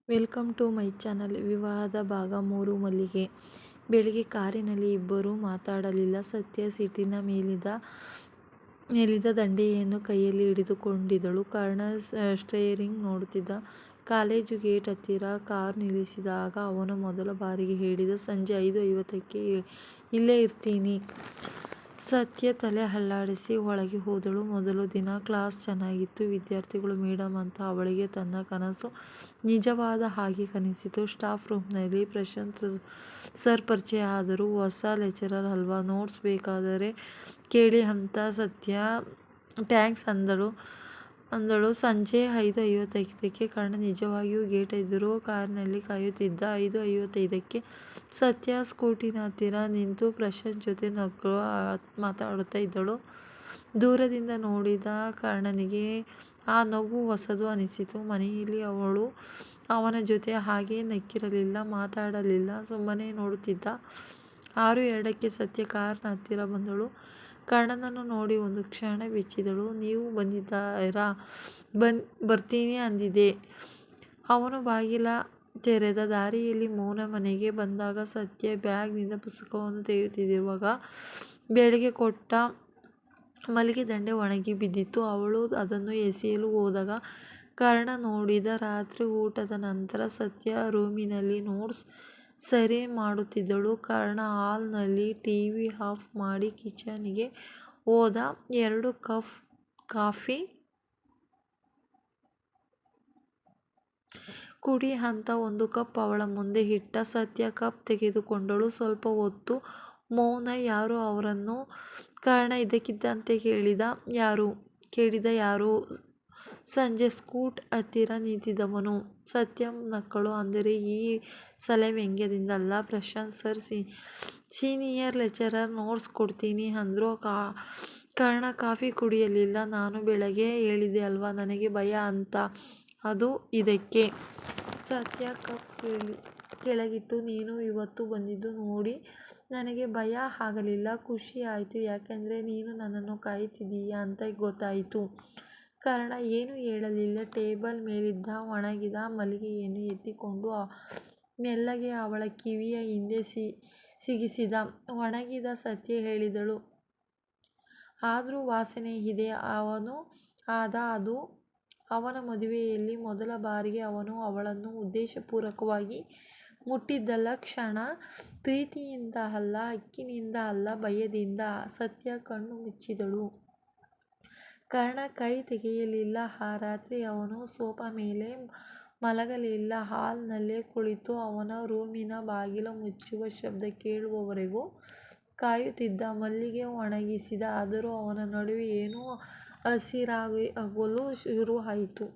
Welcome to my channel. ವಿವಾಹದ ಭಾಗ 3 ಮಲ್ಲಿಗೆ. ಬೆಳಿಗ್ಗೆ ಕಾರಿನಲ್ಲಿ ಇಬ್ಬರೂ ಮಾತಾಡಲಿಲ್ಲ. ಸತ್ಯ ಸೀಟಿನ ಮೇಲಿದ್ದ ದಂಡೆಯನ್ನು ಕೈಯಲ್ಲಿ ಹಿಡಿದುಕೊಂಡಿದ್ದಳು. ಕರ್ಣ ಸ್ಟೇರಿಂಗ್ ನೋಡುತ್ತಿದ್ದ. ಕಾಲೇಜು ಗೇಟ್ ಹತ್ತಿರ ಕಾರ್ ನಿಲ್ಲಿಸಿದಾಗ ಅವನು ಮೊದಲ ಬಾರಿಗೆ ಹೇಳಿದ, ಸಂಜೆ 5:50ಕ್ಕೆ ಇಲ್ಲೇ ಇರ್ತೀನಿ. ಸತ್ಯ ತಲೆ ಅಲ್ಲಾಡಿಸಿ ಒಳಗೆ ಹೋದಳು. ಮೊದಲ ದಿನ ಕ್ಲಾಸ್ ಚೆನ್ನಾಗಿತ್ತು. ವಿದ್ಯಾರ್ಥಿಗಳು ಮೇಡಮ್ ಅಂತ ಅವಳಿಗೆ ತನ್ನ ಕನಸು ನಿಜವಾದ ಹಾಗೆ ಕನಿಸಿತು. ಸ್ಟಾಫ್ ರೂಮ್ನಲ್ಲಿ ಪ್ರಶಾಂತ್ ಸರ್ ಪರಿಚಯ ಆದರು. ಹೊಸ ಲೆಕ್ಚರರ್ ಅಲ್ವಾ, ನೋಟ್ಸ್ ಬೇಕಾದರೆ ಕೇಳಿ ಅಂತ ಸತ್ಯ ಥ್ಯಾಂಕ್ಸ್ ಅಂದಳು. ಸಂಜೆ 5:55ಕ್ಕೆ ಕರ್ಣ ನಿಜವಾಗಿಯೂ ಗೇಟ್ ಎದುರು ಕಾರಿನಲ್ಲಿ ಕಾಯುತ್ತಿದ್ದ. 5:55ಕ್ಕೆ ಸತ್ಯ ಸ್ಕೂಟಿನ ಹತ್ತಿರ ನಿಂತು ಪ್ರಶಾಂತ್ ಜೊತೆ ನಕ್ಕು ಮಾತಾಡುತ್ತಾ ಇದ್ದಳು. ದೂರದಿಂದ ನೋಡಿದ ಕರ್ಣನಿಗೆ ಆ ನಗು ಹೊಸದು ಅನಿಸಿತು. ಮನೆಯಲ್ಲಿ ಅವಳು ಅವನ ಜೊತೆ ಹಾಗೆ ನಕ್ಕಿರಲಿಲ್ಲ, ಮಾತಾಡಲಿಲ್ಲ, ಸುಮ್ಮನೆ ನೋಡುತ್ತಿದ್ದ. 6:02ಕ್ಕೆ ಸತ್ಯ ಕಾರಿನ ಹತ್ತಿರ ಬಂದಳು. ಕರ್ಣನನ್ನು ನೋಡಿ ಒಂದು ಕ್ಷಣ ಬೆಚ್ಚಿದಳು. ನೀವು ಬಂದಿದ್ದೀರಾ? ಬರ್ತೀನಿ ಅಂದಿದ್ದೆ. ಅವನು ಬಾಗಿಲ ತೆರೆದ. ದಾರಿಯಲ್ಲಿ ಮೌನ. ಮನೆಗೆ ಬಂದಾಗ ಸತ್ಯ ಬ್ಯಾಗ್ನಿಂದ ಪುಸ್ತಕವನ್ನು ತೆಗೆಯುತ್ತಿರುವಾಗ ಬೆಳಗ್ಗೆ ಕೊಟ್ಟ ಮಲ್ಲಿಗೆ ದಂಡೆ ಒಣಗಿ ಬಿದ್ದಿತ್ತು. ಅವಳು ಅದನ್ನು ಎಸೆಯಲು ಹೋದಾಗ ಕರ್ಣ ನೋಡಿದ. ರಾತ್ರಿ ಊಟದ ನಂತರ ಸತ್ಯ ರೂಮಿನಲ್ಲಿ ನೋಟ್ಸ್ ಸರಿ ಮಾಡುತ್ತಿದ್ದಳು. ಕರ್ಣ ಹಾಲ್ನಲ್ಲಿ ಟಿವಿ ಆಫ್ ಮಾಡಿ ಕಿಚನ್ಗೆ ಹೋದ. 2 ಕಪ್ ಕಾಫಿ ಕುಡಿ ಅಂತ 1 ಕಪ್ ಅವಳ ಮುಂದೆ ಇಟ್ಟ. ಸತ್ಯ ಕಪ್ ತೆಗೆದುಕೊಂಡಳು. ಸ್ವಲ್ಪ ಹೊತ್ತು ಮೌನ. ಯಾರು ಅವರನ್ನು? ಕರ್ಣ ಇದ್ದಕ್ಕಿದ್ದಂತೆ ಕೇಳಿದ. ಯಾರು? ಸಂಜೆ ಸ್ಕೂಟ್ ಹತ್ತಿರ ನಿಂತಿದ್ದವನು. ಸತ್ಯ ನಕ್ಕಳು. ಅಂದರೆ ಈ ಸಲ ವ್ಯಂಗ್ಯದಿಂದ ಅಲ್ಲ. Prashant sir senior lecturer notes ಕೊಡ್ತೀನಿ ಅಂದ್ರು. ಕರ್ಣ ಕಾಫಿ ಕುಡಿಯಲಿಲ್ಲ. ನಾನು ಬೆಳಗ್ಗೆ ಹೇಳಿದ್ದೆ ಅಲ್ವಾ, ನನಗೆ ಭಯ ಅಂತ, ಅದು ಇದಕ್ಕೆ. ಸತ್ಯ ಕಪ್ ಕೆಳಗಿಟ್ಟು, ನೀನು ಇವತ್ತು ಬಂದಿದ್ದು ನೋಡಿ ನನಗೆ ಭಯ ಆಗಲಿಲ್ಲ, ಖುಷಿ ಆಯ್ತು. ಯಾಕೆಂದ್ರೆ ನೀನು ನನ್ನನ್ನು ಕಾಯುತ್ತಿದ್ದೀಯ ಅಂತ ಗೊತ್ತಾಯ್ತು. ಕರ್ಣ ಏನೂ ಹೇಳಲಿಲ್ಲ. ಟೇಬಲ್ ಮೇಲಿದ್ದ ಒಣಗಿದ ಮಲ್ಲಿಗೆಯನ್ನು ಎತ್ತಿಕೊಂಡು ಮೆಲ್ಲಗೆ ಅವಳ ಕಿವಿಯ ಹಿಂದೆ ಸಿಗಿಸಿದ. ಒಣಗಿದ. ಸತ್ಯ ಹೇಳಿದಳು, ಆದ್ರೂ ವಾಸನೆ ಇದೆ. ಅದು ಅವನ ಮದುವೆಯಲ್ಲಿ ಮೊದಲ ಬಾರಿಗೆ ಅವನು ಅವಳನ್ನು ಉದ್ದೇಶಪೂರ್ವಕವಾಗಿ ಮುಟ್ಟಿದ್ದಲ್ಲ. ಕ್ಷಣ. ಪ್ರೀತಿಯಿಂದ ಅಲ್ಲ, ಹಕ್ಕಿನಿಂದ ಅಲ್ಲ, ಭಯದಿಂದ. ಸತ್ಯ ಕಣ್ಣು ಮುಚ್ಚಿದಳು. ಕರ್ಣ ಕೈ ತೆಗೆಯಲಿಲ್ಲ. ಆ ರಾತ್ರಿ ಅವನು ಸೋಫಾ ಮೇಲೆ ಮಲಗಲಿಲ್ಲ. ಹಾಲ್ನಲ್ಲೇ ಕುಳಿತು ಅವನ ರೂಮಿನ ಬಾಗಿಲು ಮುಚ್ಚುವ ಶಬ್ದ ಕೇಳುವವರೆಗೂ ಕಾಯುತ್ತಿದ್ದ. ಮಲ್ಲಿಗೆ ಒಣಗಿಸಿದ. ಆದರೂ ಅವನ ನಡುವೆ ಏನೋ ಹಸಿರಾಗಲು ಶುರು ಆಯಿತು.